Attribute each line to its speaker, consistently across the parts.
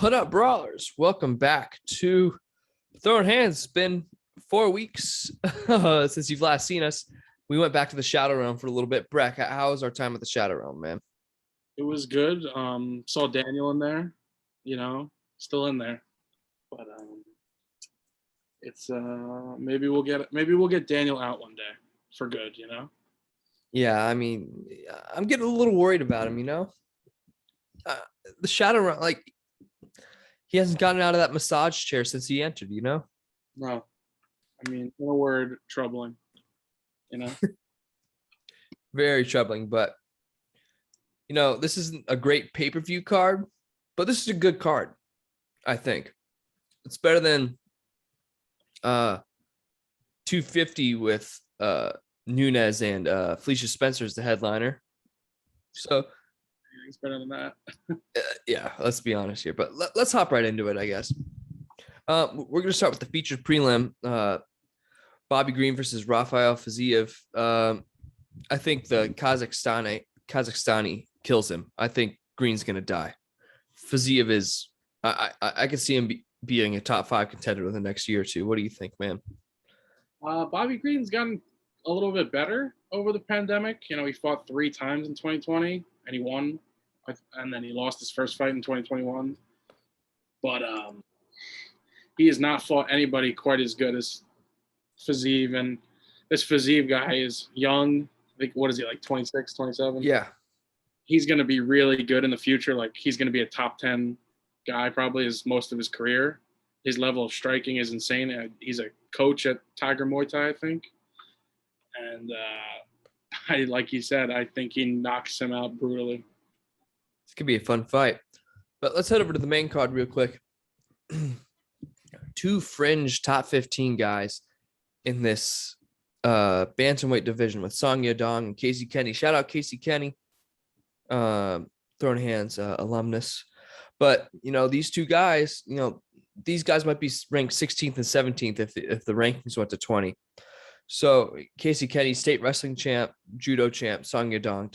Speaker 1: What up, brawlers? Welcome back to Throwing Hands. It's been 4 weeks since you've last seen us. We went back to the Shadow Realm for a little bit. Breck, how was our time at the Shadow Realm, man?
Speaker 2: It was good. Saw Daniel in there, still in there. But it's maybe we'll get Daniel out one day for good.
Speaker 1: Yeah, I mean, I'm getting a little worried about him, the Shadow Realm, like, he hasn't gotten out of that massage chair since he entered.
Speaker 2: No. I mean, in a word, troubling.
Speaker 1: Very troubling, but this isn't a great pay-per-view card, but this is a good card, I think. It's better than 250 with Nunes and Felicia Spencer as the headliner. So
Speaker 2: It's better than that.
Speaker 1: yeah, let's be honest here, but let's hop right into it, I guess. We're going to start with the featured prelim. Bobby Green versus Rafael Physio. I think the Kazakhstani kills him. I think Green's going to die. Physio is, I can see him being a top 5 contender within the next year or two. What do you think, man?
Speaker 2: Bobby Green's gotten a little bit better over the pandemic. He fought 3 times in 2020 and he won, and then he lost his first fight in 2021. But he has not fought anybody quite as good as Physio, and this Physio guy is young. I think, what is he, like 26, 27?
Speaker 1: Yeah.
Speaker 2: He's going to be really good in the future. Like, he's going to be a top 10 guy probably as most of his career. His level of striking is insane. He's a coach at Tiger Muay Thai, I think. And like you said, I think he knocks him out brutally.
Speaker 1: This could be a fun fight. But let's head over to the main card real quick. 2 fringe top 15 guys in this bantamweight division with Sonia Dong and Casey Kenny. Shout out Casey Kenny, Throwing Hands alumnus. But these 2 guys, these guys might be ranked 16th and 17th if the rankings went to 20. So Casey Kenny, state wrestling champ, judo champ, Sonia Dong.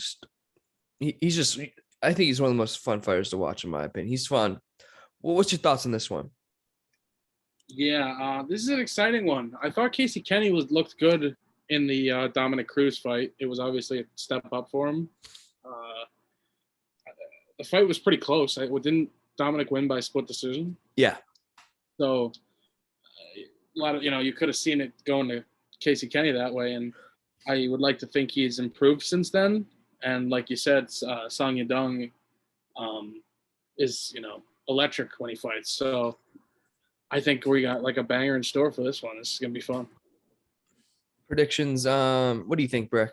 Speaker 1: He's just, I think he's one of the most fun fighters to watch in my opinion. He's fun. Well, what's your thoughts on this one?
Speaker 2: Yeah, this is an exciting one. I thought Casey Kenny looked good in the Dominic Cruz fight. It was obviously a step up for him. The fight was pretty close. Didn't Dominic win by split decision?
Speaker 1: Yeah.
Speaker 2: So a lot of, you could have seen it going to Casey Kenny that way, and I would like to think he's improved since then. And like you said, Sonia Dong is, electric when he fights. So I think we got like a banger in store for this one. This is going to be fun.
Speaker 1: Predictions. What do you think, Breck?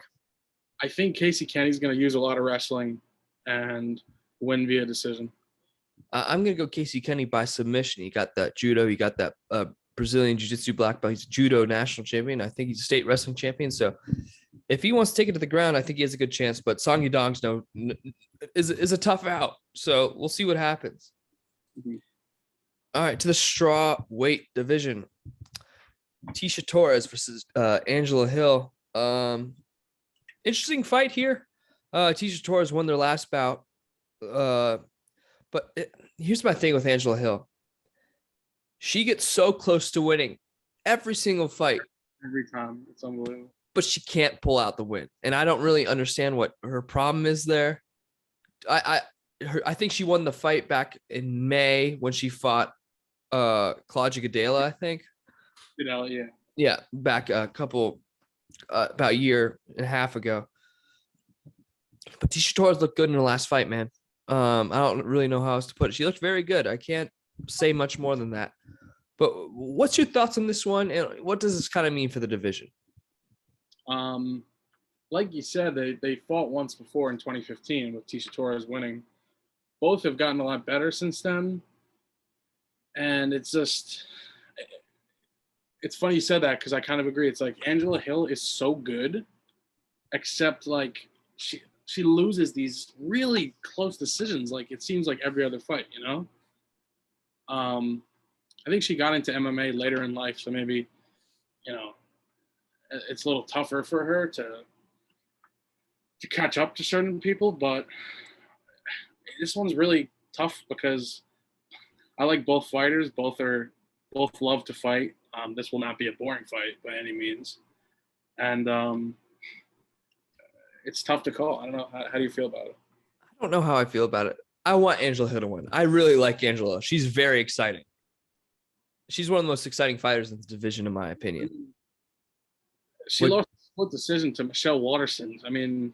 Speaker 2: I think Casey Kenny's going to use a lot of wrestling and win via decision.
Speaker 1: I'm going to go Casey Kenny by submission. He got that judo. He got that Brazilian jiu-jitsu black belt. He's a judo national champion. I think he's a state wrestling champion. So if he wants to take it to the ground, I think he has a good chance. But Sonia Dong's is a tough out. So we'll see what happens. Mm-hmm. All right, to the straw weight division. Tisha Torres versus Angela Hill. Interesting fight here. Tisha Torres won their last bout. But here's my thing with Angela Hill. She gets so close to winning every single fight.
Speaker 2: Every time. It's unbelievable.
Speaker 1: But she can't pull out the win. And I don't really understand what her problem is there. I think she won the fight back in May when she fought Claudia Gadela, I think.
Speaker 2: Gadela, yeah.
Speaker 1: Yeah, back a couple, about a year and a half ago. But Tisha Torres looked good in her last fight, man. I don't really know how else to put it. She looked very good. I can't say much more than that. But what's your thoughts on this one? And what does this kind of mean for the division?
Speaker 2: Like you said, they fought once before in 2015 with Tisha Torres winning. Both have gotten a lot better since then. And it's funny you said that because I kind of agree. It's like Angela Hill is so good, except like she loses these really close decisions. Like it seems like every other fight, I think she got into MMA later in life, so maybe, it's a little tougher for her to catch up to certain people. But this one's really tough because I like both fighters. Both love to fight. This will not be a boring fight by any means, and it's tough to call. I don't know. How do you feel about it?
Speaker 1: I don't know how I feel about it. I want Angela Hill to win. I really like Angela. She's very exciting. She's one of the most exciting fighters in the division, in my opinion.
Speaker 2: She lost a split decision to Michelle Waterson. I mean,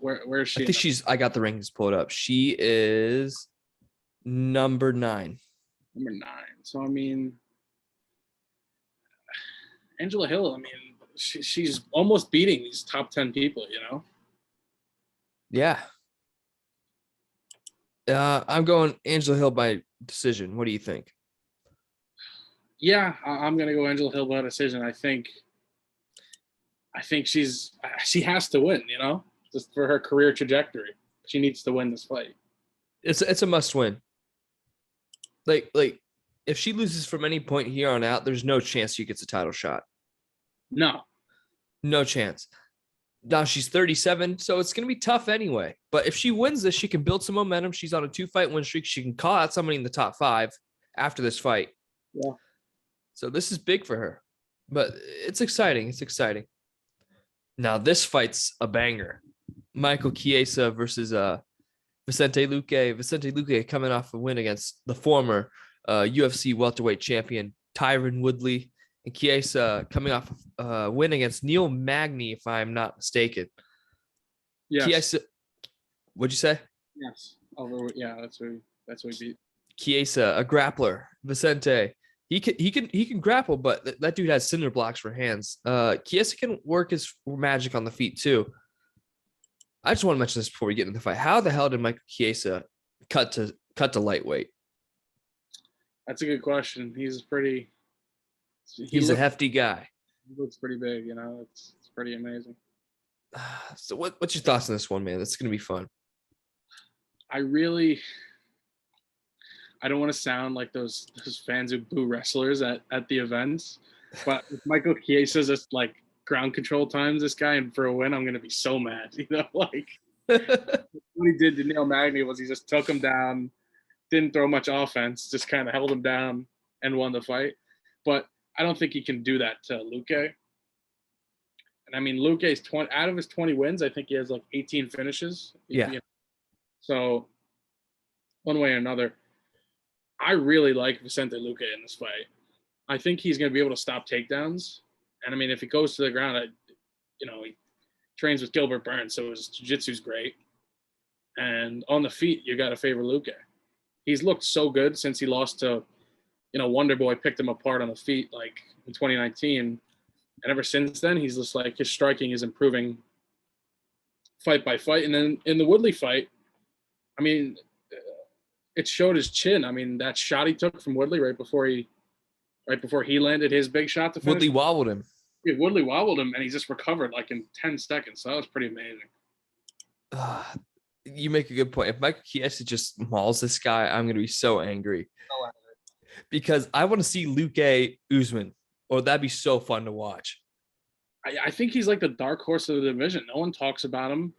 Speaker 2: where is she?
Speaker 1: I think I got the rankings pulled up. She is number 9.
Speaker 2: Number 9. So, I mean, Angela Hill, I mean, she's almost beating these top 10 people, you know?
Speaker 1: Yeah. I'm going Angela Hill by decision. What do you think?
Speaker 2: Yeah, I'm going to go Angela Hill by decision. I think she has to win, you know, just for her career trajectory. She needs to win this fight.
Speaker 1: It's a must win. Like if she loses from any point here on out, there's no chance she gets a title shot. No chance. Now she's 37, so it's going to be tough anyway. But if she wins this, she can build some momentum. She's on a 2-fight win streak. She can call out somebody in the top 5 after this fight.
Speaker 2: Yeah.
Speaker 1: So this is big for her. But it's exciting. It's exciting. Now this fight's a banger. Michael Chiesa versus Vicente Luque. Vicente Luque coming off a win against the former UFC welterweight champion Tyron Woodley. And Chiesa coming off a win against Neil Magny, if I'm not mistaken.
Speaker 2: Yes.
Speaker 1: Chiesa, what'd you say?
Speaker 2: Yes. Yeah, that's what we beat.
Speaker 1: Chiesa, a grappler. Vicente, he can grapple, but that dude has cinder blocks for hands. Chiesa can work his magic on the feet too. I just want to mention this before we get into the fight. How the hell did Michael Chiesa cut to lightweight?
Speaker 2: That's a good question. He's
Speaker 1: a hefty guy.
Speaker 2: He looks pretty big, you know. It's pretty amazing.
Speaker 1: So what's your thoughts on this one, man? It's gonna be fun.
Speaker 2: I don't want to sound like those fans who boo wrestlers at the events, but if Michael Chiesa's just like ground control times this guy and for a win, I'm gonna be so mad. You know, like what he did to Neil Magny was he just took him down, didn't throw much offense, just kind of held him down and won the fight. But I don't think he can do that to Luque. And I mean, Luque's 20 out of his 20 wins, I think he has like 18 finishes.
Speaker 1: Yeah.
Speaker 2: You know? So one way or another, I really like Vicente Luque in this fight. I think he's going to be able to stop takedowns. And I mean, if he goes to the ground, he trains with Gilbert Burns, so his jiu-jitsu's great. And on the feet, you got to favor Luque. He's looked so good since he lost to, Wonder Boy picked him apart on the feet like in 2019. And ever since then, he's just like his striking is improving fight by fight. And then in the Woodley fight, I mean, it showed his chin. I mean, that shot he took from Woodley right before he landed his big shot to finish.
Speaker 1: Woodley wobbled him.
Speaker 2: Yeah, Woodley wobbled him, and he just recovered like in 10 seconds. So that was pretty amazing.
Speaker 1: You make a good point. If Michael Chiesa just mauls this guy, I'm going to be so angry. Because I want to see Luque Usman. Oh, that'd be so fun to watch.
Speaker 2: I think he's like the dark horse of the division. No one talks about him.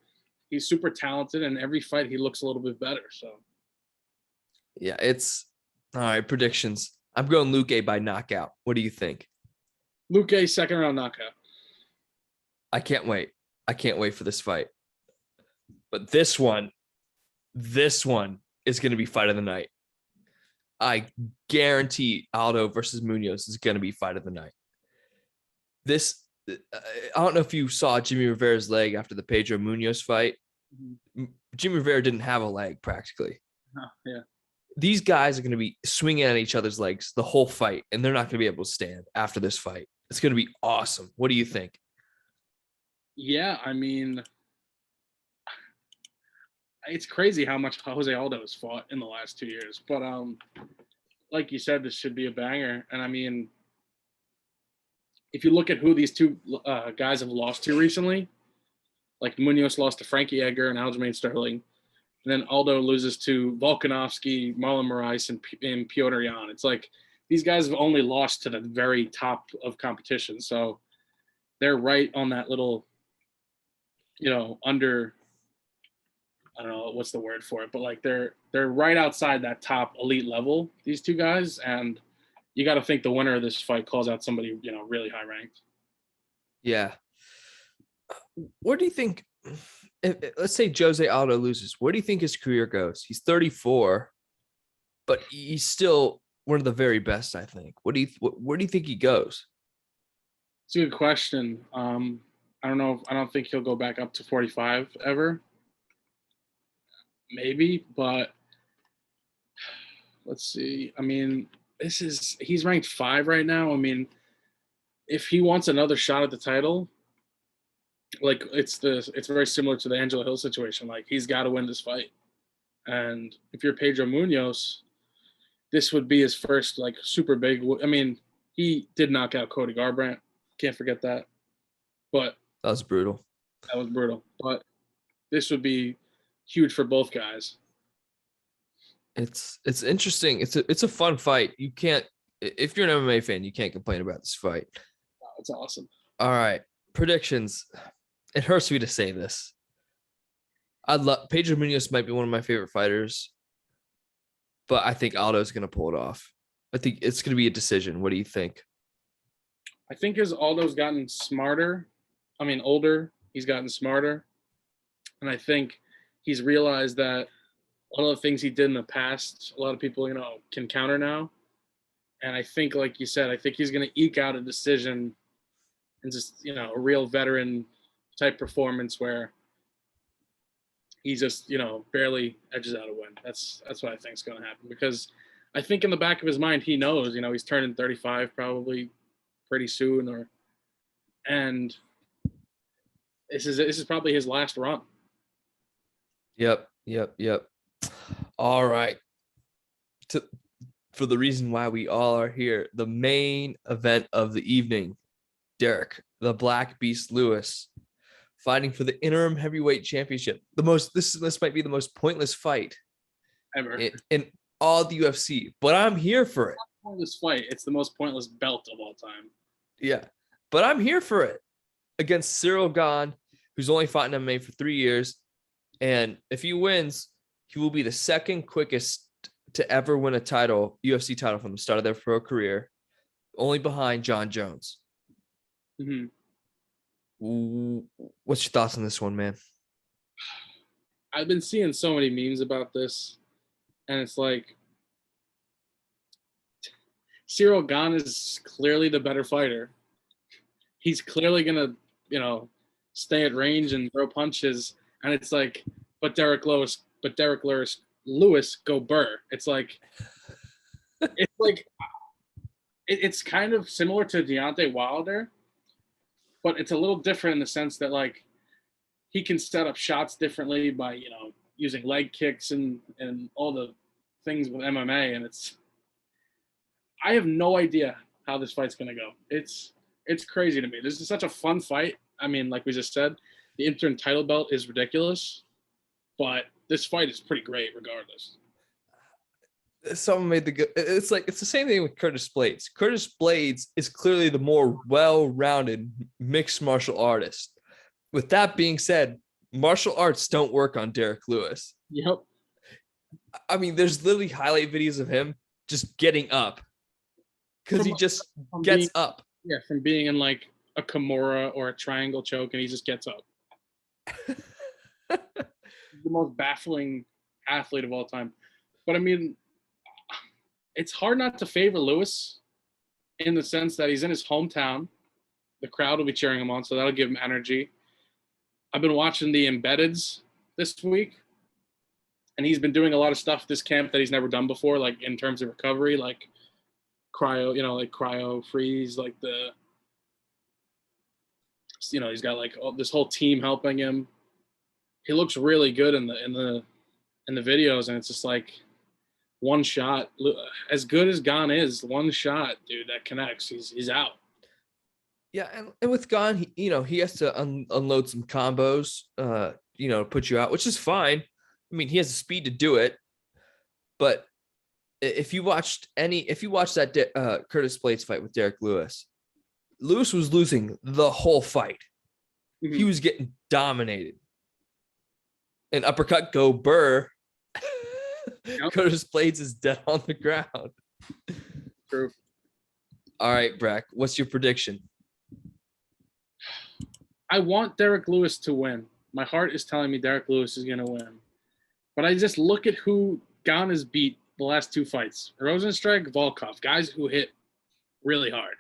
Speaker 2: He's super talented, and every fight he looks a little bit better. So,
Speaker 1: yeah, it's all right. Predictions. I'm going Luque by knockout. What do you think?
Speaker 2: Luque, second round knockout.
Speaker 1: I can't wait. I can't wait for this fight. But this one is going to be fight of the night. I guarantee Aldo versus Munoz is going to be fight of the night. I don't know if you saw Jimmy Rivera's leg after the Pedro Munoz fight. Mm-hmm. Jimmy Rivera didn't have a leg practically.
Speaker 2: Yeah.
Speaker 1: These guys are going to be swinging at each other's legs the whole fight, and they're not going to be able to stand after this fight. It's going to be awesome. What do you think?
Speaker 2: Yeah, I mean, it's crazy how much Jose Aldo has fought in the last 2 years. But like you said, this should be a banger. And I mean, if you look at who these two guys have lost to recently, like Munoz lost to Frankie Edgar and Aljamain Sterling, and then Aldo loses to Volkanovski, Marlon Moraes, and Piotr Jan. It's like these guys have only lost to the very top of competition. So they're right on that little, I don't know what's the word for it, but like they're right outside that top elite level, these two guys, and you got to think the winner of this fight calls out somebody, really high ranked.
Speaker 1: Yeah. Where do you think, let's say Jose Aldo loses, where do you think his career goes? He's 34, but he's still one of the very best, I think. Where do you think he goes?
Speaker 2: It's a good question. I don't know. I don't think he'll go back up to 45 ever. Maybe, but let's see. I mean, he's ranked 5 right now. I mean, if he wants another shot at the title, like it's very similar to the Angela Hill situation. Like he's got to win this fight. And if you're Pedro Munoz, this would be his first like super big. I mean, he did knock out Cody Garbrandt. Can't forget that. But
Speaker 1: that was brutal.
Speaker 2: But this would be huge for both guys.
Speaker 1: It's interesting. It's a fun fight. You can't, if you're an MMA fan, you can't complain about this fight.
Speaker 2: Oh, it's awesome.
Speaker 1: All right, predictions. It hurts me to say this. Pedro Munoz might be one of my favorite fighters, but I think Aldo's going to pull it off. I think it's going to be a decision. What do you think?
Speaker 2: I think as Aldo's gotten older, he's gotten smarter. And I think he's realized that a lot of the things he did in the past, a lot of people, can counter now. And I think, like you said, I think he's going to eke out a decision and just, a real veteran type performance where he just, barely edges out a win. That's what I think is going to happen, because I think in the back of his mind, he knows, he's turning 35 probably pretty soon, and this is probably his last run.
Speaker 1: Yep. All right. For the reason why we all are here, the main event of the evening, Derek, the Black Beast Lewis, fighting for the interim heavyweight championship. This might be the most pointless fight
Speaker 2: ever
Speaker 1: in all the UFC, but I'm here for it.
Speaker 2: Pointless fight. It's the most pointless belt of all time.
Speaker 1: Yeah, but I'm here for it against Cyril Gane, who's only fought in MMA for 3 years, and if he wins, he will be the second quickest to ever win a UFC title from the start of their pro career, only behind John Jones.
Speaker 2: Mm-hmm.
Speaker 1: What's your thoughts on this one, man?
Speaker 2: I've been seeing so many memes about this, and it's like Cyril Gane is clearly the better fighter. He's clearly gonna, stay at range and throw punches, and it's like, but Derek Lewis go Burr. It's like it's kind of similar to Deontay Wilder, but it's a little different in the sense that like he can set up shots differently by using leg kicks and all the things with MMA, and I have no idea how this fight's gonna go. It's crazy to me. This is such a fun fight. I mean, like we just said, the interim title belt is ridiculous, but this fight is pretty great regardless.
Speaker 1: Someone made it's the same thing with Curtis Blades. Curtis Blades is clearly the more well-rounded mixed martial artist. With that being said, martial arts don't work on Derek Lewis.
Speaker 2: Yep.
Speaker 1: I mean, there's literally highlight videos of him just getting up because he just gets up.
Speaker 2: Yeah, from being in like a Kimura or a triangle choke, and he just gets up. The most baffling athlete of all time. But I mean, it's hard not to favor Lewis in the sense that he's in his hometown. The crowd will be cheering him on, so that'll give him energy. I've been watching the embeddeds this week, and he's been doing a lot of stuff this camp that he's never done before, like in terms of recovery, like cryo freeze, like he's got like this whole team helping him. He looks really good in the videos, and it's just like one shot. As good as Gane is, one shot, dude, that connects. He's out.
Speaker 1: Yeah, and with Gane, he has to unload some combos, put you out, which is fine. I mean, he has the speed to do it. But if you watched that Curtis Blades fight with Derek Lewis was losing the whole fight. Mm-hmm. He was getting dominated. An uppercut, go Burr.
Speaker 2: Yep.
Speaker 1: Curtis Blades is dead on the ground.
Speaker 2: True.
Speaker 1: All right, Breck, what's your prediction?
Speaker 2: I want Derek Lewis to win. My heart is telling me Derek Lewis is going to win. But I just look at who Gane has beat the last 2 fights. Rosenstrike, Volkov, guys who hit really hard.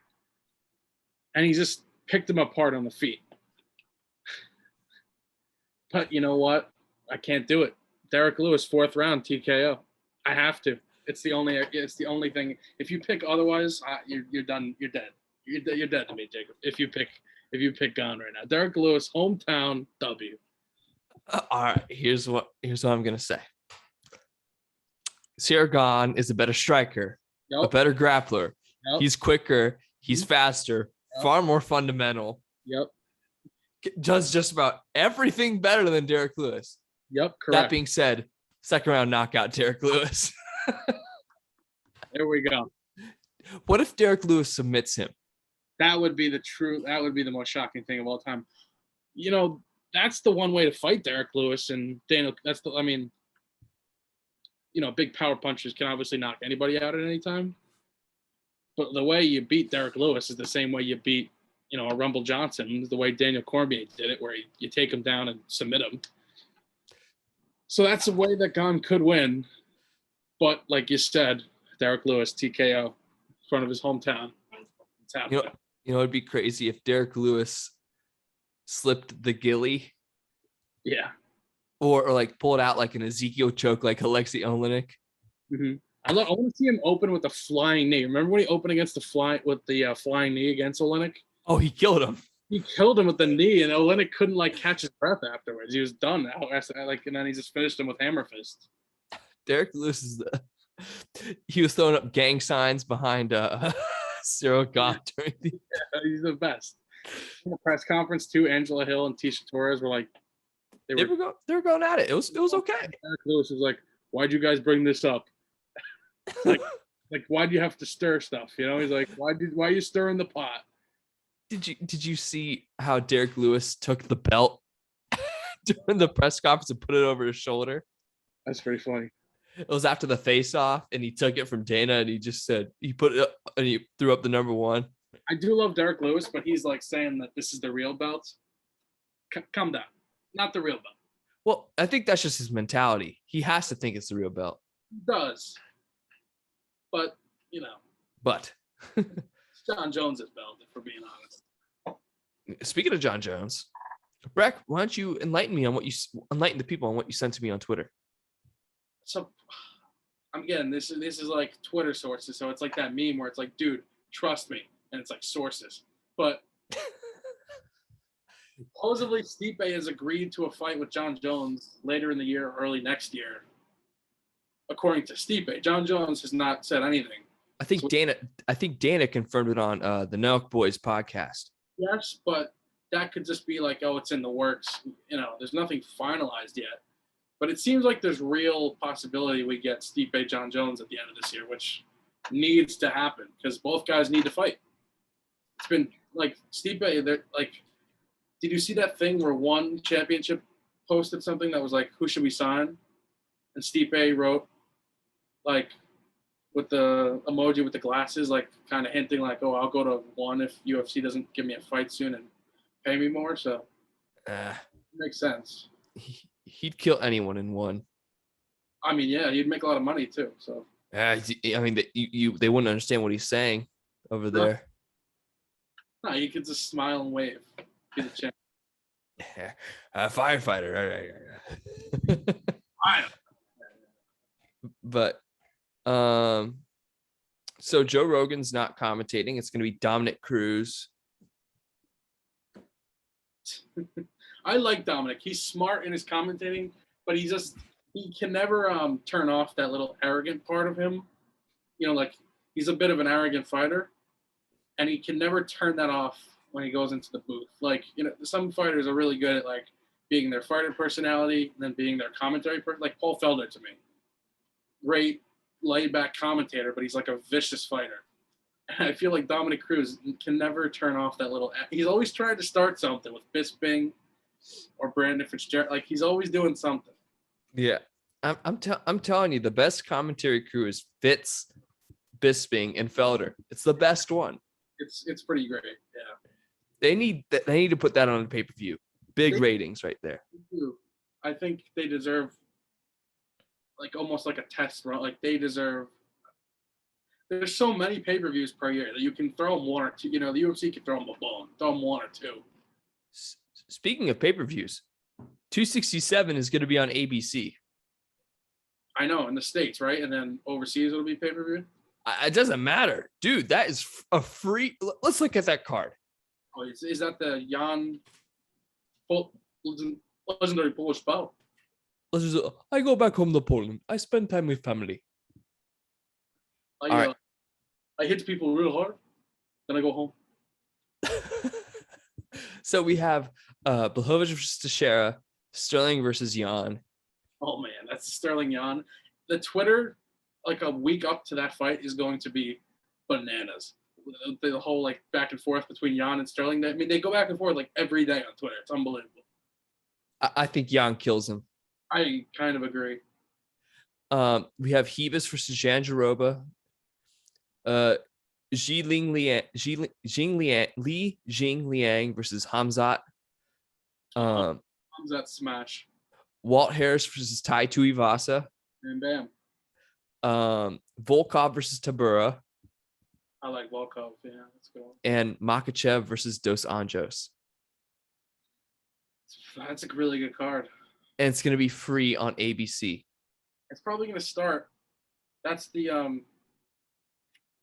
Speaker 2: And he just picked them apart on the feet. But you know what? I can't do it. Derek Lewis, 4th round, TKO. I have to. It's the only thing. If you pick otherwise, you're done. You're dead. You're dead to me, Jacob. If you pick Gane right now, Derek Lewis, hometown W.
Speaker 1: All right, here's what I'm gonna say. Ciryl Gane is a better striker, a better grappler.
Speaker 2: Yep.
Speaker 1: He's quicker. He's faster.
Speaker 2: Yep.
Speaker 1: Far more fundamental.
Speaker 2: Yep.
Speaker 1: Does just about everything better than Derek Lewis.
Speaker 2: Yep. Correct.
Speaker 1: That being said, 2nd round knockout, Derek Lewis.
Speaker 2: There we go.
Speaker 1: What if Derek Lewis submits him?
Speaker 2: That would be the most shocking thing of all time. You know, that's the one way to fight Derek Lewis and Daniel. Big power punchers can obviously knock anybody out at any time. But the way you beat Derek Lewis is the same way you beat, a Rumble Johnson, the way Daniel Cormier did it, where you take him down and submit him. So that's a way that Gane could win. But like you said, Derek Lewis, TKO, in front of his hometown. It's happening.
Speaker 1: It'd be crazy if Derek Lewis slipped the gilly.
Speaker 2: Yeah.
Speaker 1: Or like pulled out like an Ezekiel choke like Alexei Olenek.
Speaker 2: Mm-hmm. I want to see him open with a flying knee. Remember when he opened against the flying knee against Olenek?
Speaker 1: Oh, he killed him.
Speaker 2: He killed him with the knee, and Olenek couldn't catch his breath afterwards. He was done. And then he just finished him with hammer fist.
Speaker 1: Derek Lewis he was throwing up gang signs behind Ciryl Gane during the.
Speaker 2: Yeah, he's the best. In the press conference too, Angela Hill and Tisha Torres were like, they were going at it. It was okay. Derek Lewis was like, "Why'd you guys bring this up? like why do you have to stir stuff? He's like, why are you stirring the pot?"
Speaker 1: Did you see how Derek Lewis took the belt during the press conference and put it over his shoulder?
Speaker 2: That's pretty funny.
Speaker 1: It was after the face-off, and he took it from Dana, and he just said he put it up and he threw up the number 1.
Speaker 2: I do love Derek Lewis, but he's saying that this is the real belt. Calm down, not the real belt.
Speaker 1: Well, I think that's just his mentality. He has to think it's the real belt.
Speaker 2: He does, but
Speaker 1: But
Speaker 2: it's John Jones's belt, if we're being honest.
Speaker 1: Speaking of John Jones, Breck, why don't you enlighten the people on what you sent to me on Twitter?
Speaker 2: So, again, this is like Twitter sources, so it's like that meme where it's like, dude, trust me, and it's like sources. But supposedly, Stipe has agreed to a fight with John Jones later in the year, or early next year. According to Stipe, John Jones has not said anything.
Speaker 1: I think Dana confirmed it on the Nelk Boys podcast.
Speaker 2: Yes, but that could just be like, oh, it's in the works. There's nothing finalized yet. But it seems like there's real possibility we get Stipe John Jones at the end of this year, which needs to happen because both guys need to fight. It's been like Stipe, did you see that thing where one championship posted something that was like, who should we sign? And Stipe wrote with the emoji with the glasses, kind of hinting oh, I'll go to one if UFC doesn't give me a fight soon and pay me more. So it makes sense.
Speaker 1: He'd kill anyone in one.
Speaker 2: I mean, yeah, he'd make a lot of money too. So
Speaker 1: I mean, they wouldn't understand what he's saying over there.
Speaker 2: No, you could just smile and wave. Be the champ.
Speaker 1: Firefighter. But so Joe Rogan's not commentating. It's going to be Dominic Cruz.
Speaker 2: I like Dominic. He's smart in his commentating, but he can never turn off that little arrogant part of him. He's a bit of an arrogant fighter, and he can never turn that off when he goes into the booth. Some fighters are really good at being their fighter personality and then being their commentary person. Like Paul Felder to me, great laid back commentator, but he's like a vicious fighter. And I feel like Dominic Cruz can never turn off that little. He's always trying to start something with Bisping or Brandon Fitzgerald. He's always doing something.
Speaker 1: Yeah, I'm telling you, the best commentary crew is Fitz, Bisping, and Felder. It's the best one.
Speaker 2: It's pretty great. Yeah,
Speaker 1: They need to put that on a pay-per-view. Big
Speaker 2: they
Speaker 1: ratings right there.
Speaker 2: do. I think they deserve like almost like a test run. Like they deserve. There's so many pay-per-views per year that you can throw them one or two. You know, the UFC can throw them a bone, throw them one or two.
Speaker 1: Speaking of pay-per-views, 267 is going to be on ABC.
Speaker 2: I know in the States, right? And then overseas it'll be pay-per-view.
Speaker 1: It doesn't matter, dude. That is a free. Let's look at that card.
Speaker 2: Oh, is that the Jan legendary Polish bout?
Speaker 1: I go back home to Poland. I spend time with family.
Speaker 2: I,
Speaker 1: All right.
Speaker 2: I hit people real hard, then I go home.
Speaker 1: So we have Blachowicz versus Teixeira, Sterling versus Jan.
Speaker 2: Oh man, that's Sterling Jan. The Twitter, like a week up to that fight, is going to be bananas. The whole like back and forth between Jan and Sterling. I mean, they go back and forth like every day on Twitter. It's unbelievable.
Speaker 1: I think Jan kills him.
Speaker 2: I kind of agree.
Speaker 1: We have Hebus versus Janjaroba. Jing Liang versus Hamzat.
Speaker 2: Hamzat smash.
Speaker 1: Walt Harris versus Tai Tuivasa.
Speaker 2: And bam.
Speaker 1: Volkov versus Tabura.
Speaker 2: I like Volkov. Yeah, let's go.
Speaker 1: And Makachev versus Dos Anjos.
Speaker 2: That's a really good card.
Speaker 1: And it's going to be free on ABC.
Speaker 2: It's probably going to start. That's the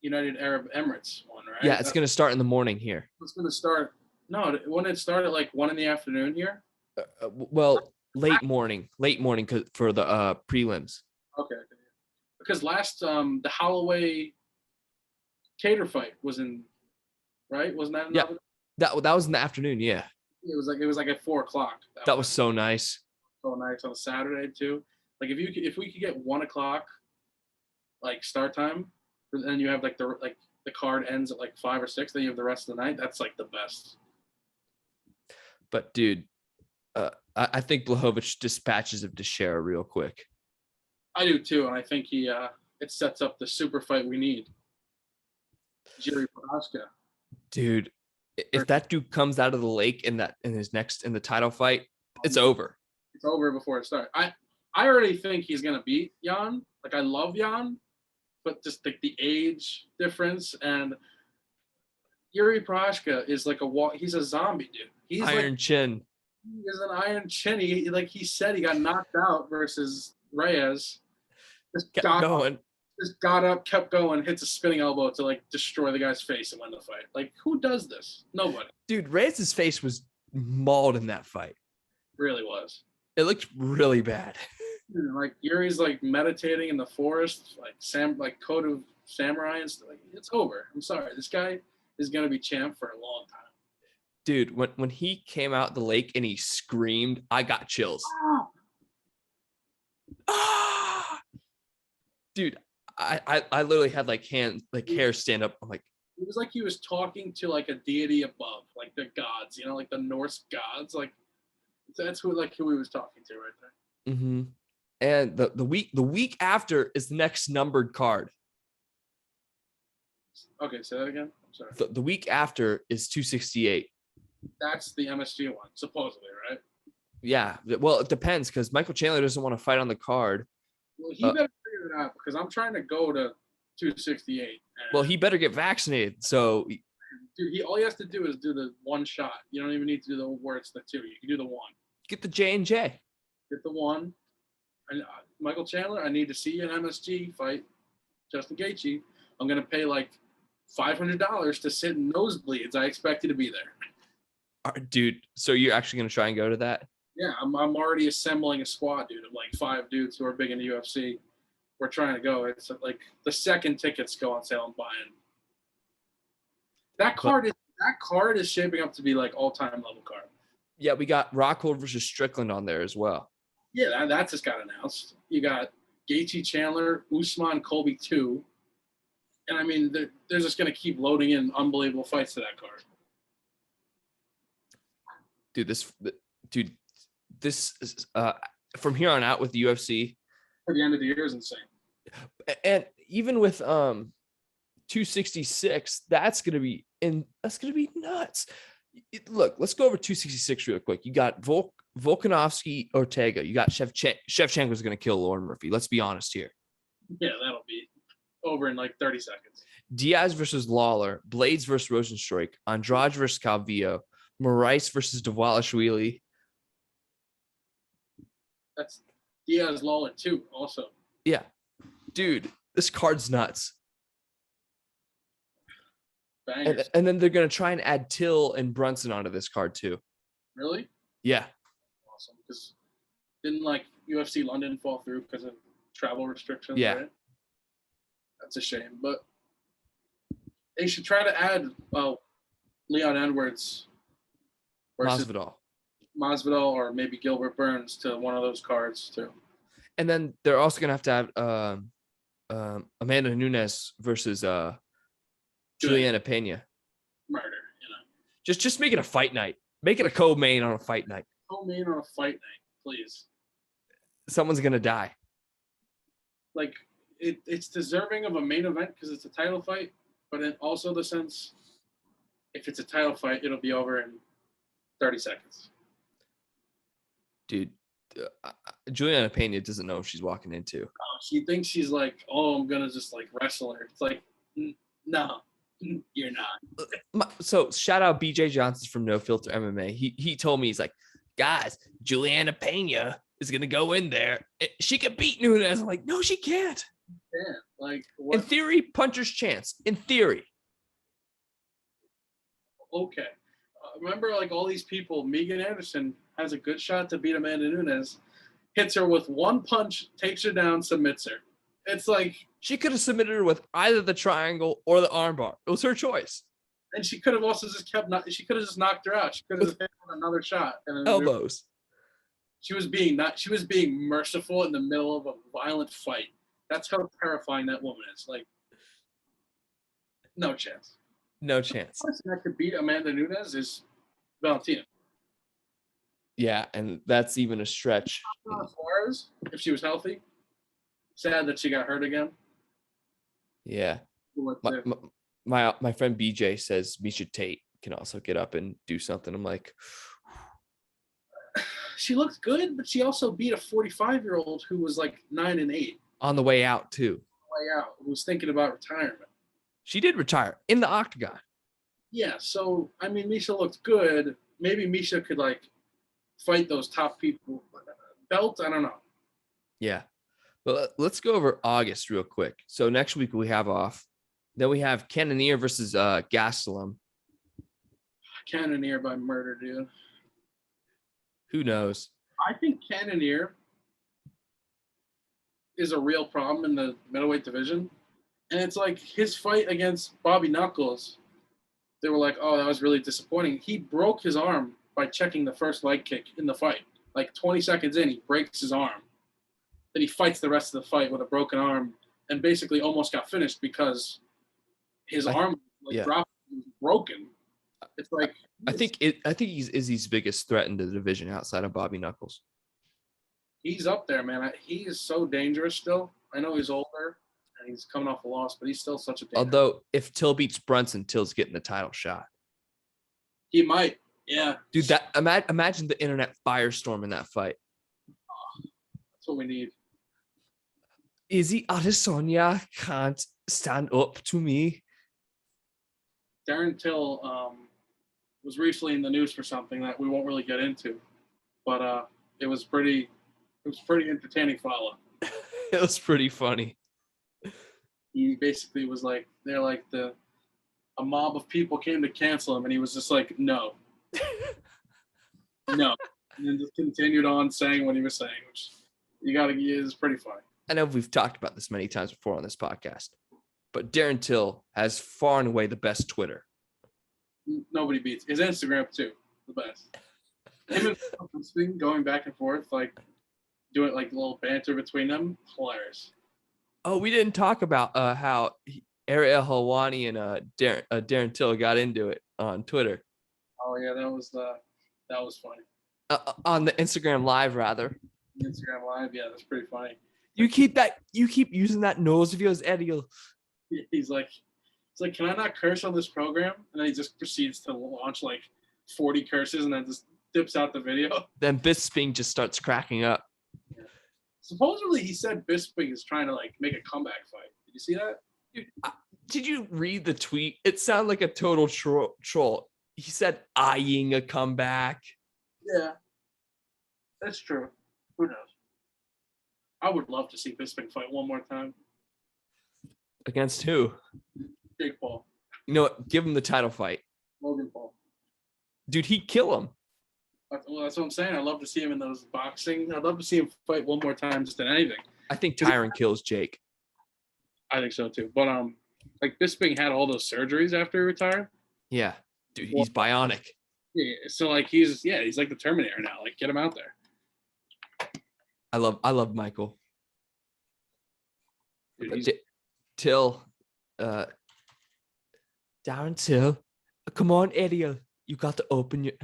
Speaker 2: United Arab Emirates one, right?
Speaker 1: Yeah, it's going to start in the morning here.
Speaker 2: It's going to start. No, wouldn't it start at like 1 PM here?
Speaker 1: Well, late morning for the prelims.
Speaker 2: Okay. Because last the Holloway Cater fight was in, right? Wasn't that?
Speaker 1: Yeah, that was in the afternoon. Yeah,
Speaker 2: it was like at 4:00.
Speaker 1: That was so nice.
Speaker 2: So nice on a Saturday too. Like if we could get 1:00 like start time, and then you have like the card ends at like 5 or 6, then you have the rest of the night. That's like the best.
Speaker 1: But dude, I think Blachowicz dispatches of Teixeira real quick.
Speaker 2: I do too, and I think it sets up the super fight we need. Jiri Prochazka.
Speaker 1: Dude, if that dude comes out of the lake in the title fight, it's over.
Speaker 2: It's over before it starts. I already think he's gonna beat Jan. Like I love Jan, but just like the age difference, and Jiri Prochazka is like he's a zombie, dude. He's
Speaker 1: iron chin.
Speaker 2: He is an iron chin. He said he got knocked out versus Reyes. Just got up, kept going, hits a spinning elbow to like destroy the guy's face and win the fight. Like, who does this? Nobody.
Speaker 1: Dude, Reyes' face was mauled in that fight.
Speaker 2: Really was.
Speaker 1: It looked really bad.
Speaker 2: Like Yuri's like meditating in the forest, like coat of samurai and stuff. Like, it's over. I'm sorry. This guy is gonna be champ for a long time.
Speaker 1: Dude, when he came out the lake and he screamed, I got chills. Ah! Dude, I literally had hair stand up. I'm like,
Speaker 2: it was like he was talking to like a deity above, like the gods, like the Norse gods. Like that's who he was talking to right there.
Speaker 1: Mm-hmm. And the week after is the next numbered card.
Speaker 2: Okay, say that again. I'm sorry.
Speaker 1: The week after is 268.
Speaker 2: That's the MSG one, supposedly, right?
Speaker 1: Yeah. Well, it depends because Michael Chandler doesn't want to fight on the card.
Speaker 2: Well, he better figure it out because I'm trying to go to 268.
Speaker 1: Well, he better get vaccinated. So,
Speaker 2: dude, all he has to do is do the one shot. You don't even need to do where it's the 2. You can do the 1.
Speaker 1: Get the J&J.
Speaker 2: Get the 1. And Michael Chandler, I need to see you in MSG fight Justin Gaethje. I'm gonna pay like $500 to sit in nosebleeds. I expect you to be there.
Speaker 1: Dude, so you're actually gonna try and go to that?
Speaker 2: Yeah, I'm already assembling a squad, dude, of like 5 dudes who are big in the UFC. We're trying to go. It's like the second tickets go on sale, I'm buying. That card is shaping up to be like all-time level card.
Speaker 1: Yeah, we got Rockhold versus Strickland on there as well.
Speaker 2: Yeah, that just got announced. You got Gaethje, Chandler, Usman, Colby 2. And I mean, they're just going to keep loading in unbelievable fights to that card.
Speaker 1: Dude, this is from here on out with the UFC.
Speaker 2: For the end of the year is insane.
Speaker 1: And even with 266, that's gonna be nuts. Look, let's go over 266 real quick. You got Volkanovski, Ortega. You got Shevchenko's gonna kill Lauren Murphy. Let's be honest here.
Speaker 2: Yeah, that'll be over in like 30 seconds.
Speaker 1: Diaz versus Lawler, Blades versus Rosenstruik, Andrade versus Calvillo, Moraes versus Dvalishvili.
Speaker 2: That's Diaz Lawler too, also.
Speaker 1: Yeah, dude, this card's nuts. And then they're gonna try and add Till and Brunson onto this card too.
Speaker 2: Really?
Speaker 1: Yeah.
Speaker 2: Awesome. Because didn't like UFC London fall through because of travel restrictions?
Speaker 1: Yeah.
Speaker 2: Right? That's a shame, but they should try to add Leon Edwards versus Masvidal or maybe Gilbert Burns to one of those cards too.
Speaker 1: And then they're also gonna have to have Amanda Nunes versus Juliana Pena.
Speaker 2: Murder,
Speaker 1: Just make it a fight night. Make it a co-main on a fight night.
Speaker 2: Co-main on a fight night, please.
Speaker 1: Someone's gonna die.
Speaker 2: Like it's deserving of a main event because it's a title fight, but in also the sense, if it's a title fight, it'll be over in 30 seconds.
Speaker 1: Dude, Juliana Pena doesn't know what she's walking into.
Speaker 2: Oh, she thinks she's like, oh, I'm gonna just like wrestle her. It's like, no. You're not.
Speaker 1: So shout out BJ Johnson from No Filter MMA. He told me, he's like, guys, Juliana Pena is gonna go in there. She could beat Nunes. I'm like, no, she can't.
Speaker 2: Yeah, like what?
Speaker 1: In theory, puncher's chance. In theory.
Speaker 2: Okay. Remember, like all these people, Megan Anderson has a good shot to beat Amanda Nunes, hits her with one punch, takes her down, submits her. It's like
Speaker 1: she could have submitted her with either the triangle or the armbar. It was her choice.
Speaker 2: And she could have also just she could have just knocked her out. She could have just hit her with another shot. And
Speaker 1: elbows.
Speaker 2: She was being merciful in the middle of a violent fight. That's how terrifying that woman is. Like, no chance.
Speaker 1: No chance.
Speaker 2: The person that could beat Amanda Nunes is Valentina.
Speaker 1: Yeah, and that's even a stretch.
Speaker 2: Torres, if she was healthy. Sad that she got hurt again.
Speaker 1: Yeah. My friend BJ says Misha Tate can also get up and do something. I'm like,
Speaker 2: she looked good, but she also beat a 45-year-old who was like 9-8
Speaker 1: on the way out too.
Speaker 2: Who was thinking about retirement.
Speaker 1: She did retire in the octagon.
Speaker 2: Yeah, so I mean, Misha looked good. Maybe Misha could like fight those top people. Belt, I don't know.
Speaker 1: Yeah. But let's go over August real quick. So next week we have off. Then we have Cannonier versus Gastelum.
Speaker 2: Cannonier by murder, dude.
Speaker 1: Who knows?
Speaker 2: I think Cannonier is a real problem in the middleweight division. And it's like his fight against Bobby Knuckles. They were like, oh, that was really disappointing. He broke his arm by checking the first leg kick in the fight. Like 20 seconds in, he breaks his arm. Then he fights the rest of the fight with a broken arm and basically almost got finished because his arm dropped and was broken. It's like
Speaker 1: I think he's Izzy's biggest threat in the division outside of Bobby Knuckles.
Speaker 2: He's up there, man. He is so dangerous still. I know he's older and he's coming off a loss, but he's still such a danger.
Speaker 1: Although if Till beats Brunson, Till's getting the title shot.
Speaker 2: He might, yeah.
Speaker 1: Dude, that imagine the internet firestorm in that fight.
Speaker 2: That's what we need.
Speaker 1: Izzy Adesanya can't stand up to me.
Speaker 2: Darren Till was recently in the news for something that we won't really get into, but it was pretty entertaining follow.
Speaker 1: It was pretty funny.
Speaker 2: He basically was like, they're like a mob of people came to cancel him, and he was just like, no, no, and then just continued on saying what he was saying, which is pretty funny.
Speaker 1: I know we've talked about this many times before on this podcast, but Darren Till has far and away the best Twitter.
Speaker 2: Nobody beats his Instagram too. The best. Him and going back and forth, like doing like a little banter between them, hilarious.
Speaker 1: Oh, we didn't talk about how Ariel Helwani and Darren Till got into it on Twitter.
Speaker 2: Oh yeah, that was funny.
Speaker 1: On the Instagram Live, rather.
Speaker 2: Instagram Live. Yeah, that's pretty funny.
Speaker 1: You keep using that nose of yours, Eddie.
Speaker 2: He's like, can I not curse on this program? And then he just proceeds to launch like 40 curses and then just dips out the video.
Speaker 1: Then Bisping just starts cracking up.
Speaker 2: Yeah. Supposedly, he said Bisping is trying to like make a comeback fight. Did you see that?
Speaker 1: Dude, did you read the tweet? It sounded like a total troll. He said eyeing a comeback.
Speaker 2: Yeah, that's true. Who knows? I would love to see Bisping fight one more time.
Speaker 1: Against who?
Speaker 2: Jake Paul.
Speaker 1: You know what? Give him the title fight.
Speaker 2: Logan Paul.
Speaker 1: Dude, he'd kill him.
Speaker 2: Well, that's what I'm saying. I'd love to see him in those boxing. I'd love to see him fight one more time just in anything.
Speaker 1: I think Tyron kills Jake.
Speaker 2: I think so too. But like Bisping had all those surgeries after he retired.
Speaker 1: Yeah. Dude, he's bionic.
Speaker 2: Yeah. So like he's like the Terminator now. Like get him out there.
Speaker 1: I love Michael.
Speaker 2: Dude,
Speaker 1: Till Darren Till. Come on, Eddie. You got to open your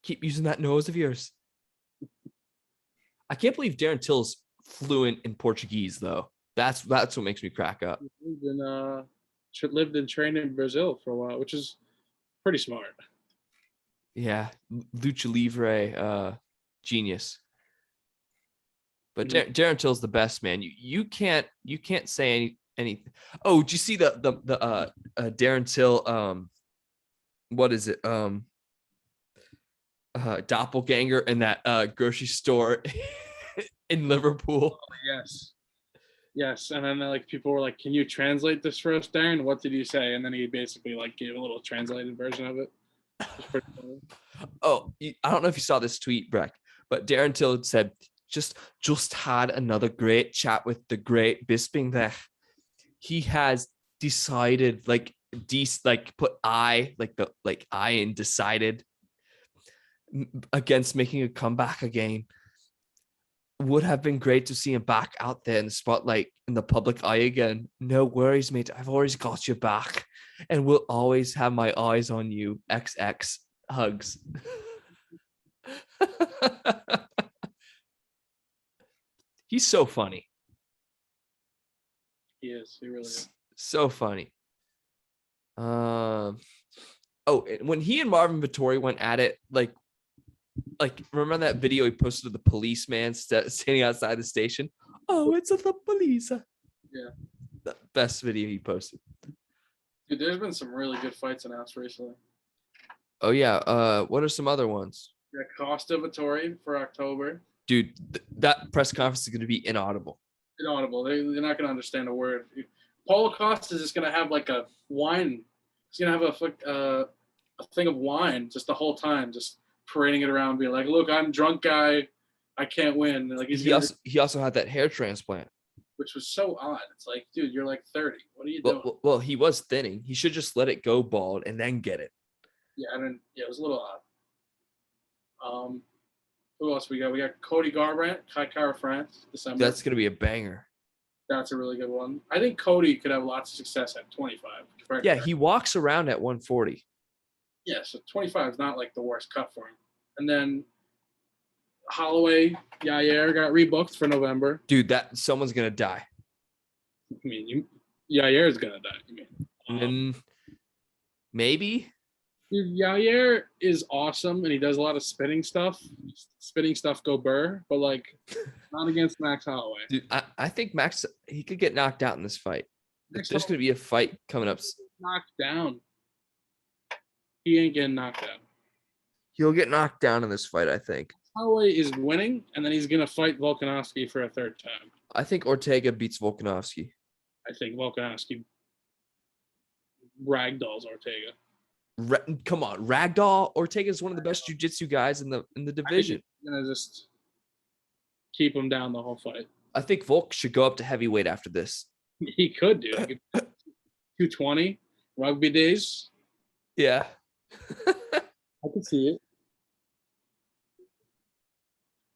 Speaker 1: keep using that nose of yours. I can't believe Darren Till's fluent in Portuguese though. That's what makes me crack up.
Speaker 2: Lived and trained in Brazil for a while, which is pretty smart.
Speaker 1: Yeah, lucha libre genius. But Darren Till's the best, man. You can't say anything. Oh, did you see the Darren Till what is it? Doppelganger in that grocery store in Liverpool.
Speaker 2: Oh, yes. And then like people were like, "Can you translate this for us, Darren? What did you say?" And then he basically like gave a little translated version of it. Pretty funny.
Speaker 1: Oh, I don't know if you saw this tweet, Breck, but Darren Till said, just had another great chat with the great Bisping there. He has decided put I in decided against making a comeback again. Would have been great to see him back out there in the spotlight in the public eye again. No worries, mate. I've always got your back and will always have my eyes on you. XX hugs. He's so funny.
Speaker 2: He is. He really is.
Speaker 1: So funny. When he and Marvin Vittori went at it, like remember that video he posted of the policeman standing outside the station? Oh, it's the police.
Speaker 2: Yeah.
Speaker 1: The best video he posted.
Speaker 2: Dude, there's been some really good fights announced recently.
Speaker 1: Oh yeah. What are some other ones?
Speaker 2: Yeah, Costa Vittori for October.
Speaker 1: Dude, that press conference is going to be inaudible.
Speaker 2: Inaudible. They're not going to understand a word. Paulo Costa is just going to have like a wine. He's going to have a thing of wine just the whole time, just parading it around, being like, "Look, I'm drunk guy. I can't win." And like
Speaker 1: he also had that hair transplant,
Speaker 2: which was so odd. It's like, dude, you're like 30. What are you doing?
Speaker 1: Well, he was thinning. He should just let it go bald and then get it.
Speaker 2: Yeah, it was a little odd. Who else we got? We got Cody Garbrandt, Kaikara France, December.
Speaker 1: That's gonna be a banger.
Speaker 2: That's a really good one. I think Cody could have lots of success at 25.
Speaker 1: Yeah, he walks around at 140.
Speaker 2: Yeah, so 25 is not like the worst cut for him. And then Holloway, Yair got rebooked for November.
Speaker 1: Dude, that someone's gonna die.
Speaker 2: I mean, Yair is gonna die. You mean?
Speaker 1: And maybe.
Speaker 2: Dude, Yair is awesome, and he does a lot of spinning stuff. Spinning stuff go burr, but like not against Max Holloway.
Speaker 1: Dude, I think Max, he could get knocked out in this fight. There's going to be a fight coming up.
Speaker 2: Knocked down. He ain't getting knocked out.
Speaker 1: He'll get knocked down in this fight, I think.
Speaker 2: Holloway is winning, and then he's going to fight Volkanovski for a third time.
Speaker 1: I think Ortega beats Volkanovski.
Speaker 2: I think Volkanovski ragdolls Ortega.
Speaker 1: Come on, Ragdoll Ortega is one of the best jiu-jitsu guys in the division.
Speaker 2: I'm gonna just keep him down the whole fight.
Speaker 1: I think Volk should go up to heavyweight after this.
Speaker 2: He could do 220 rugby days.
Speaker 1: Yeah,
Speaker 2: I can see it.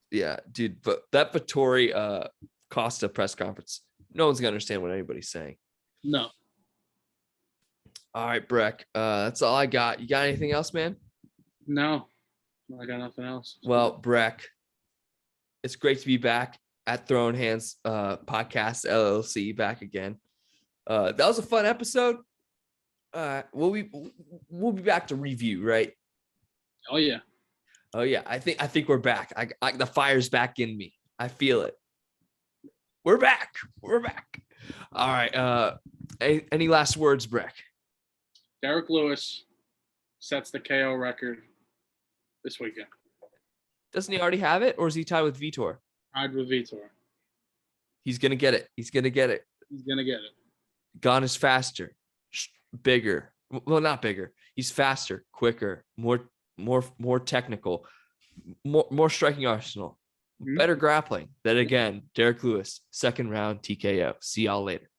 Speaker 1: Yeah, dude. But that Vittori Costa press conference, no one's gonna understand what anybody's saying.
Speaker 2: No.
Speaker 1: All right, Breck. That's all I got. You got anything else, man?
Speaker 2: No, I got nothing else.
Speaker 1: Well, Breck, It's great to be back at Throwin Hands Podcast LLC back again. That was a fun episode. We'll be back to review, right?
Speaker 2: Oh yeah.
Speaker 1: Oh yeah. I think we're back. The fire's back in me. I feel it. We're back. All right. Any last words, Breck?
Speaker 2: Derek Lewis sets the KO record this weekend.
Speaker 1: Doesn't he already have it, or is he tied with Vitor?
Speaker 2: Tied with Vitor.
Speaker 1: He's gonna get it.
Speaker 2: He's gonna get it.
Speaker 1: Gone is faster, bigger. Well, not bigger. He's faster, quicker, more technical, more striking arsenal, better grappling. Then again, Derek Lewis, second round TKO. See y'all later.